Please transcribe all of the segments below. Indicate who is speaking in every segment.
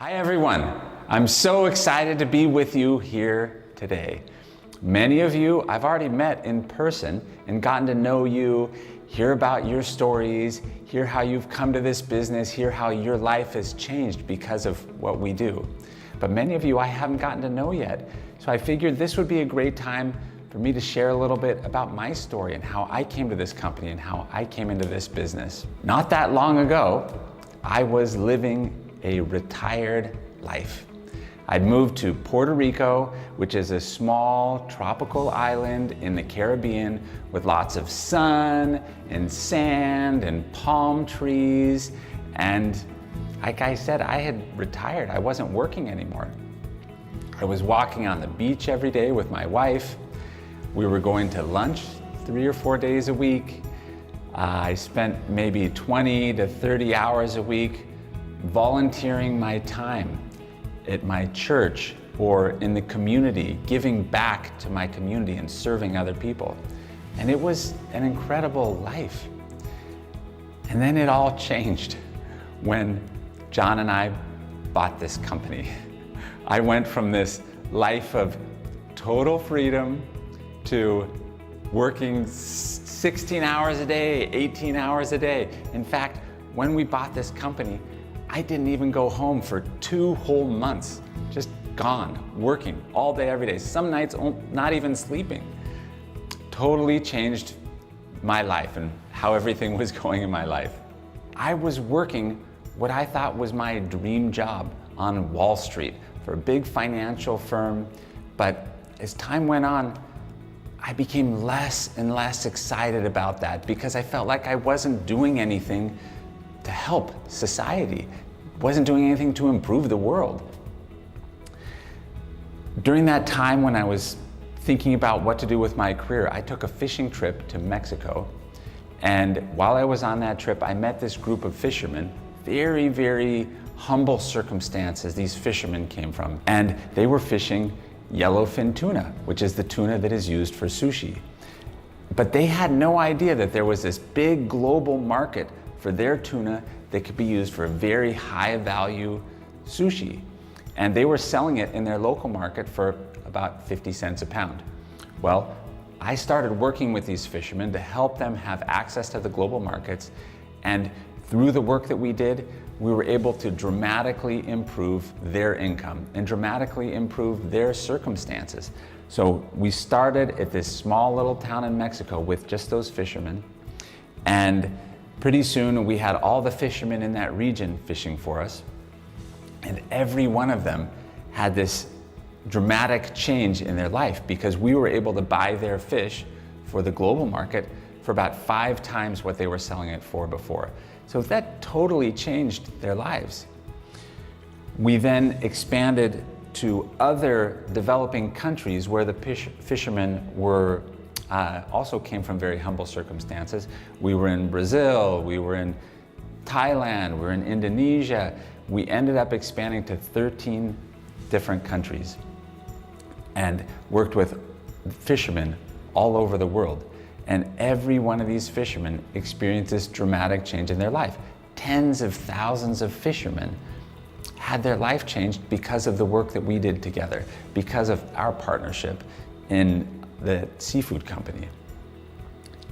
Speaker 1: Hi everyone, I'm so excited to be with you here today. Many of you I've already met in person and gotten to know you, hear about your stories, hear how you've come to this business, hear how your life has changed because of what we do. But many of you I haven't gotten to know yet. So I figured this would be a great time for me to share a little bit about my story and how I came to this company and how I came into this business. Not that long ago, I was living a retired life. I'd moved to Puerto Rico, which is a small tropical island in the Caribbean with lots of sun and sand and palm trees. And like I said, I had retired. I wasn't working anymore. I was walking on the beach every day with my wife. We were going to lunch 3 or 4 days a week. I spent maybe 20 to 30 hours a week volunteering my time at my church or in the community, giving back to my community and serving other people. And it was an incredible life. And then it all changed when John and I bought this company. I went from this life of total freedom to working 16 hours a day, 18 hours a day. In fact, when we bought this company, I didn't even go home for 2 whole months, just gone, working all day, every day. Some nights not even sleeping. Totally changed my life and how everything was going in my life. I was working what I thought was my dream job on Wall Street for a big financial firm, but as time went on, I became less and less excited about that because I felt like I wasn't doing anything to help society, wasn't doing anything to improve the world. During that time when I was thinking about what to do with my career, I took a fishing trip to Mexico. And while I was on that trip, I met this group of fishermen, very, very humble circumstances these fishermen came from. And they were fishing yellowfin tuna, which is the tuna that is used for sushi. But they had no idea that there was this big global market for their tuna that could be used for a very high value sushi. And they were selling it in their local market for about 50 cents a pound. Well, I started working with these fishermen to help them have access to the global markets. And through the work that we did, we were able to dramatically improve their income and dramatically improve their circumstances. So we started at this small little town in Mexico with just those fishermen. And pretty soon we had all the fishermen in that region fishing for us. And every one of them had this dramatic change in their life because we were able to buy their fish for the global market for about 5 times what they were selling it for before. So that totally changed their lives. We then expanded to other developing countries where the fishermen were also came from very humble circumstances. We were in Brazil, we were in Thailand, we were in Indonesia. We ended up expanding to 13 different countries and worked with fishermen all over the world. And every one of these fishermen experienced this dramatic change in their life. Tens of thousands of fishermen had their life changed because of the work that we did together, because of our partnership in the seafood company.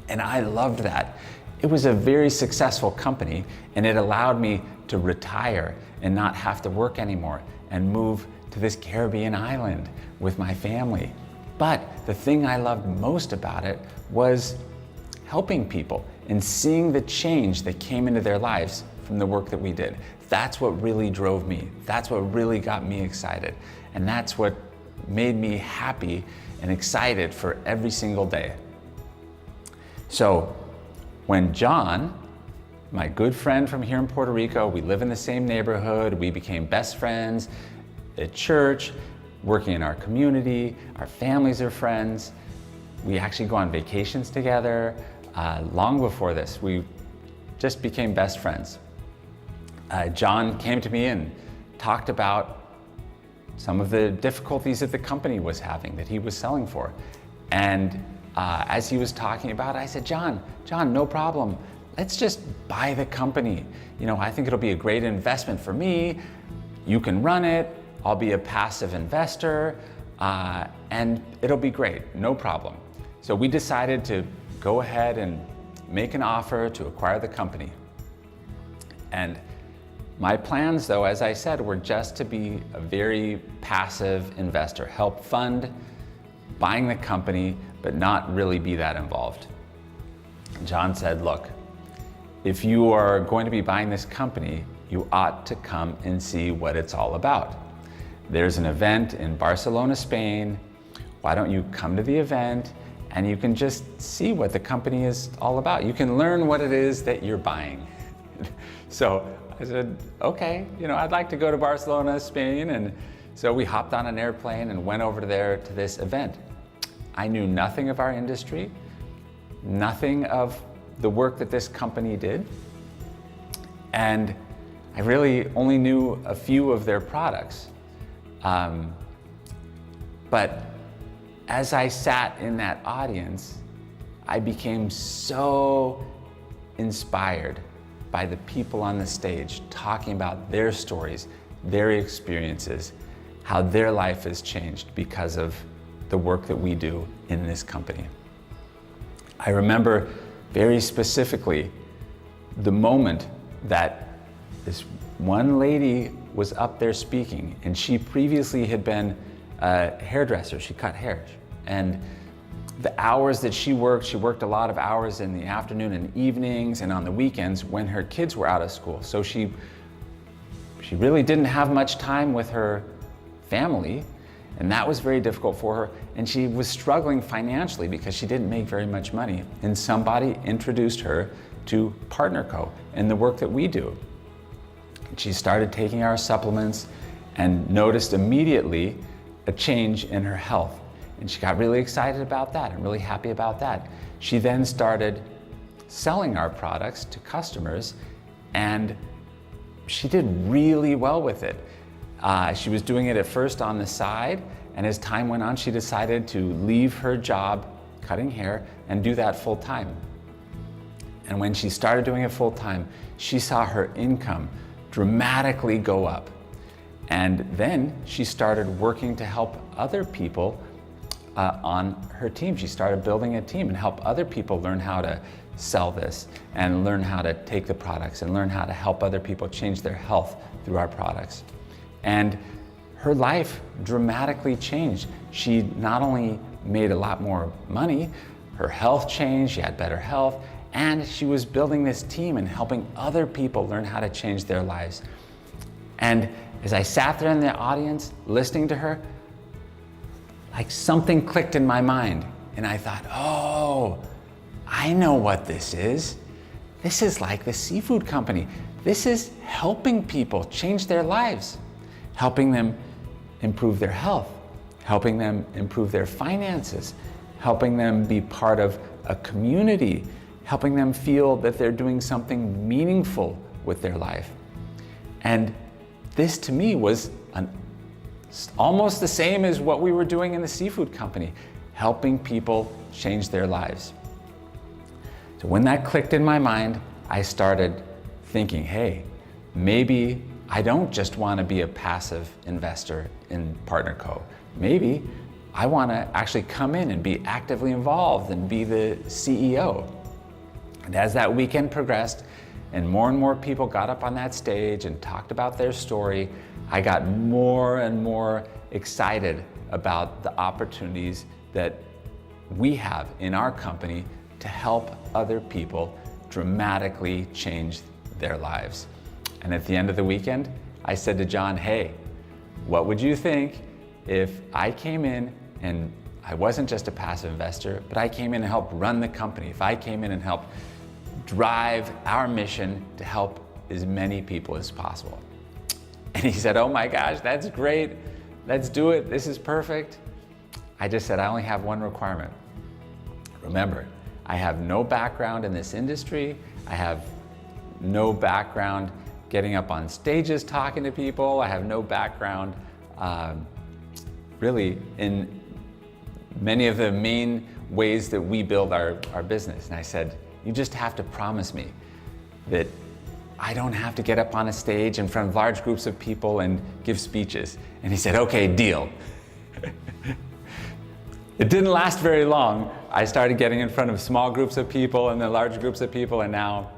Speaker 1: And I loved that. It was a very successful company, and it allowed me to retire and not have to work anymore and move to this Caribbean island with my family. But the thing I loved most about it was helping people and seeing the change that came into their lives from the work that we did. That's what really drove me. That's what really got me excited. And that's what made me happy and excited for every single day. So when John, my good friend from here in Puerto Rico, we live in the same neighborhood, we became best friends at church, working in our community, our families are friends. We actually go on vacations together. Long before this, we just became best friends. John came to me and talked about some of the difficulties that the company was having, that he was selling for. And as he was talking about it, I said, John, no problem. Let's just buy the company. You know, I think it'll be a great investment for me. You can run it, I'll be a passive investor, and it'll be great, no problem. So we decided to go ahead and make an offer to acquire the company. And my plans, though, as I said, were just to be a very passive investor, help fund buying the company, but not really be that involved. John said, look, if you are going to be buying this company, you ought to come and see what it's all about. There's an event in Barcelona, Spain. Why don't you come to the event and you can just see what the company is all about. You can learn what it is that you're buying. So I said, okay, I'd like to go to Barcelona, Spain. And so we hopped on an airplane and went over there to this event. I knew nothing of our industry, nothing of the work that this company did. And I really only knew a few of their products. But as I sat in that audience, I became so inspired by the people on the stage talking about their stories, their experiences, how their life has changed because of the work that we do in this company. I remember very specifically the moment that this one lady was up there speaking, and she previously had been a hairdresser. She cut hair. And the hours that she worked a lot of hours in the afternoon and evenings and on the weekends when her kids were out of school. So she really didn't have much time with her family, and that was very difficult for her. And she was struggling financially because she didn't make very much money. And somebody introduced her to PartnerCo and the work that we do. And she started taking our supplements and noticed immediately a change in her health. And she got really excited about that and really happy about that. She then started selling our products to customers, and she did really well with it. She was doing it at first on the side, and as time went on, she decided to leave her job cutting hair and do that full time. And when she started doing it full time, she saw her income dramatically go up. And then she started working to help other people on her team. She started building a team and help other people learn how to sell this and learn how to take the products and learn how to help other people change their health through our products. And her life dramatically changed. She not only made a lot more money, her health changed, she had better health, and she was building this team and helping other people learn how to change their lives. And as I sat there in the audience listening to her, like something clicked in my mind, and I thought, oh, I know what this is. This is like the seafood company. This is helping people change their lives, helping them improve their health, helping them improve their finances, helping them be part of a community, helping them feel that they're doing something meaningful with their life. And this to me was almost the same as what we were doing in the seafood company, helping people change their lives. So when that clicked in my mind, I started thinking, hey, maybe I don't just want to be a passive investor in PartnerCo. Maybe I want to actually come in and be actively involved and be the CEO. And as that weekend progressed and more people got up on that stage and talked about their story, I got more and more excited about the opportunities that we have in our company to help other people dramatically change their lives. And at the end of the weekend, I said to John, hey, what would you think if I came in and I wasn't just a passive investor, but I came in and helped run the company, if I came in and helped drive our mission to help as many people as possible? And he said, oh my gosh, that's great. Let's do it. This is perfect. I just said, I only have one requirement. Remember, I have no background in this industry. I have no background getting up on stages talking to people. I have no background really in many of the main ways that we build our business. And I said, you just have to promise me that I don't have to get up on a stage in front of large groups of people and give speeches. And he said, okay, deal. It didn't last very long. I started getting in front of small groups of people and then large groups of people, and now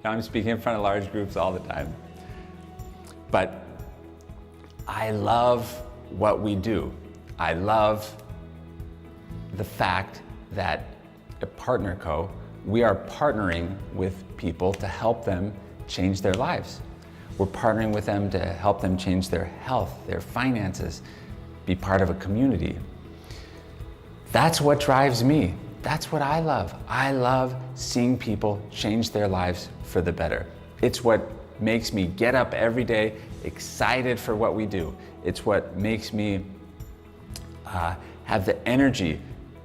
Speaker 1: I'm speaking in front of large groups all the time. But I love what we do. I love the fact that at Partner Co, we are partnering with people to help them change their lives. We're partnering with them to help them change their health, their finances, be part of a community. That's what drives me. That's what I love. I love seeing people change their lives for the better. It's what makes me get up every day excited for what we do. It's what makes me have the energy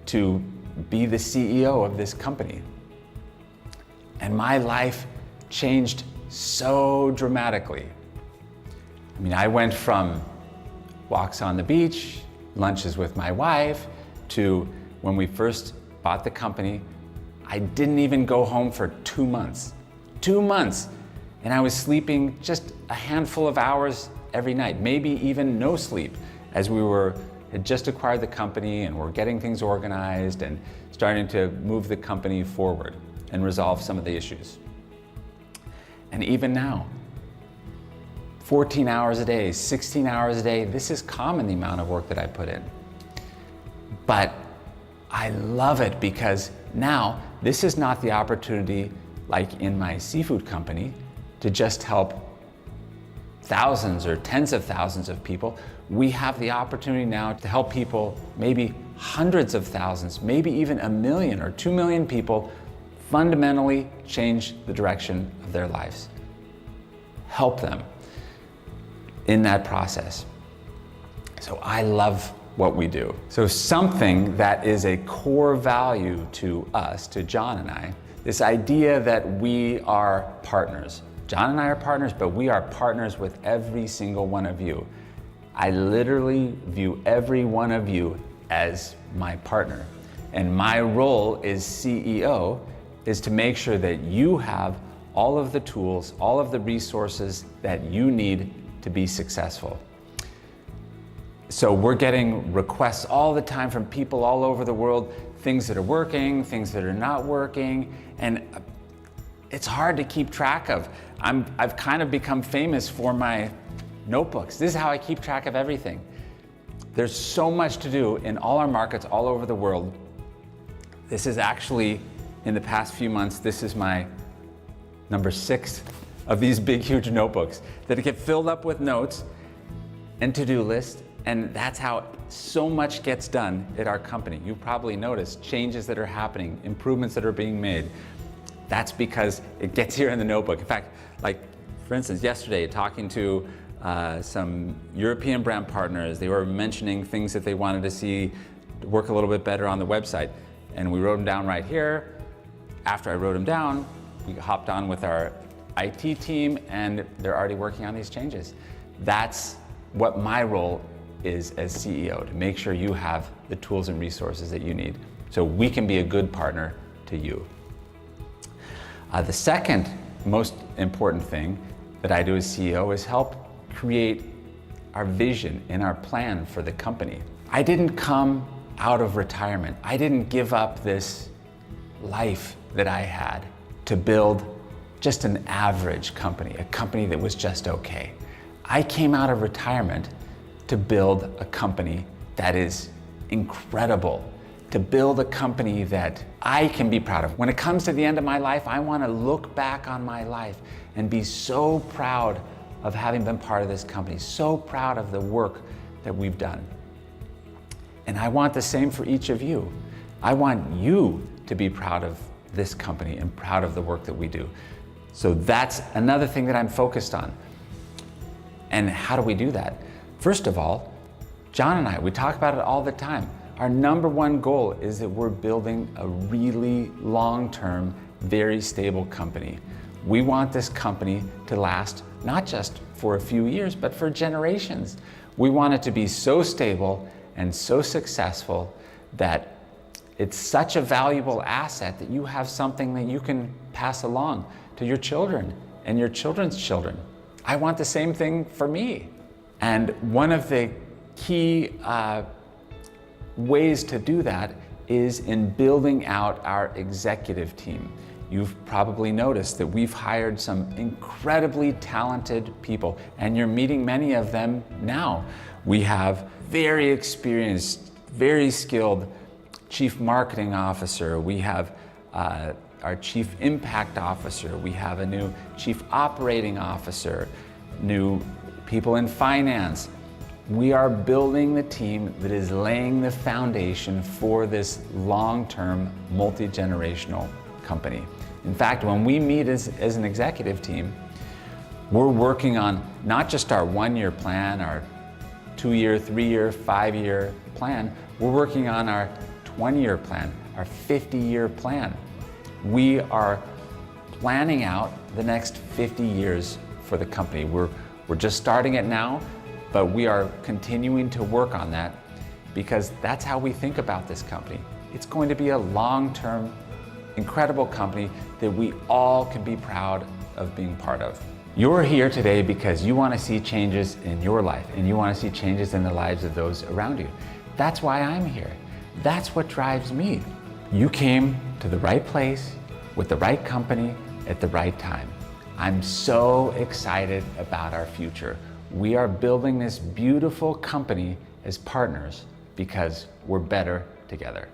Speaker 1: to be the CEO of this company. And my life changed so dramatically. I mean, I went from walks on the beach, lunches with my wife, to when we first bought the company, I didn't even go home for 2 months. 2 months! And I was sleeping just a handful of hours every night, maybe even no sleep, as we had just acquired the company and were getting things organized and starting to move the company forward and resolve some of the issues. And even now, 14 hours a day, 16 hours a day, this is common, the amount of work that I put in. But I love it because now this is not the opportunity like in my seafood company to just help thousands or tens of thousands of people. We have the opportunity now to help people, maybe hundreds of thousands, maybe even 1 million or 2 million people fundamentally change the direction of their lives. Help them in that process. So I love what we do. So something that is a core value to us, to John and I, this idea that we are partners. John and I are partners, but we are partners with every single one of you. I literally view every one of you as my partner. And my role as CEO is to make sure that you have all of the tools, all of the resources that you need to be successful. So we're getting requests all the time from people all over the world, things that are working, things that are not working, and it's hard to keep track of. I've kind of become famous for my notebooks. This is how I keep track of everything. There's so much to do in all our markets all over the world. This is actually, in the past few months, this is my number 6 of these big, huge notebooks that get filled up with notes and to-do lists. And that's how so much gets done at our company. You probably noticed changes that are happening, improvements that are being made. That's because it gets here in the notebook. In fact, like for instance, yesterday talking to some European brand partners, they were mentioning things that they wanted to see work a little bit better on the website. And we wrote them down right here. After I wrote them down, we hopped on with our IT team and they're already working on these changes. That's what my role is as CEO, to make sure you have the tools and resources that you need so we can be a good partner to you. The second most important thing that I do as CEO is help create our vision and our plan for the company. I didn't come out of retirement. I didn't give up this life that I had to build just an average company, a company that was just okay. I came out of retirement to build a company that is incredible, to build a company that I can be proud of. When it comes to the end of my life, I want to look back on my life and be so proud of having been part of this company, so proud of the work that we've done. And I want the same for each of you. I want you to be proud of this company and proud of the work that we do. So that's another thing that I'm focused on. And how do we do that? First of all, John and I, we talk about it all the time. Our number one goal is that we're building a really long-term, very stable company. We want this company to last not just for a few years, but for generations. We want it to be so stable and so successful that it's such a valuable asset that you have something that you can pass along to your children and your children's children. I want the same thing for me. And one of the key ways to do that is in building out our executive team. You've probably noticed that we've hired some incredibly talented people, and you're meeting many of them now. We have very experienced, very skilled Chief Marketing Officer. We have our Chief Impact Officer. We have a new Chief Operating Officer, new people in finance. We are building the team that is laying the foundation for this long-term, multi-generational company. In fact, when we meet as an executive team, we're working on not just our 1-year plan, our 2-year, 3-year, 5-year plan, we're working on our 20-year plan, our 50-year plan. We are planning out the next 50 years for the company. We're just starting it now, but we are continuing to work on that because that's how we think about this company. It's going to be a long-term, incredible company that we all can be proud of being part of. You're here today because you want to see changes in your life and you want to see changes in the lives of those around you. That's why I'm here. That's what drives me. You came to the right place with the right company at the right time. I'm so excited about our future. We are building this beautiful company as partners because we're better together.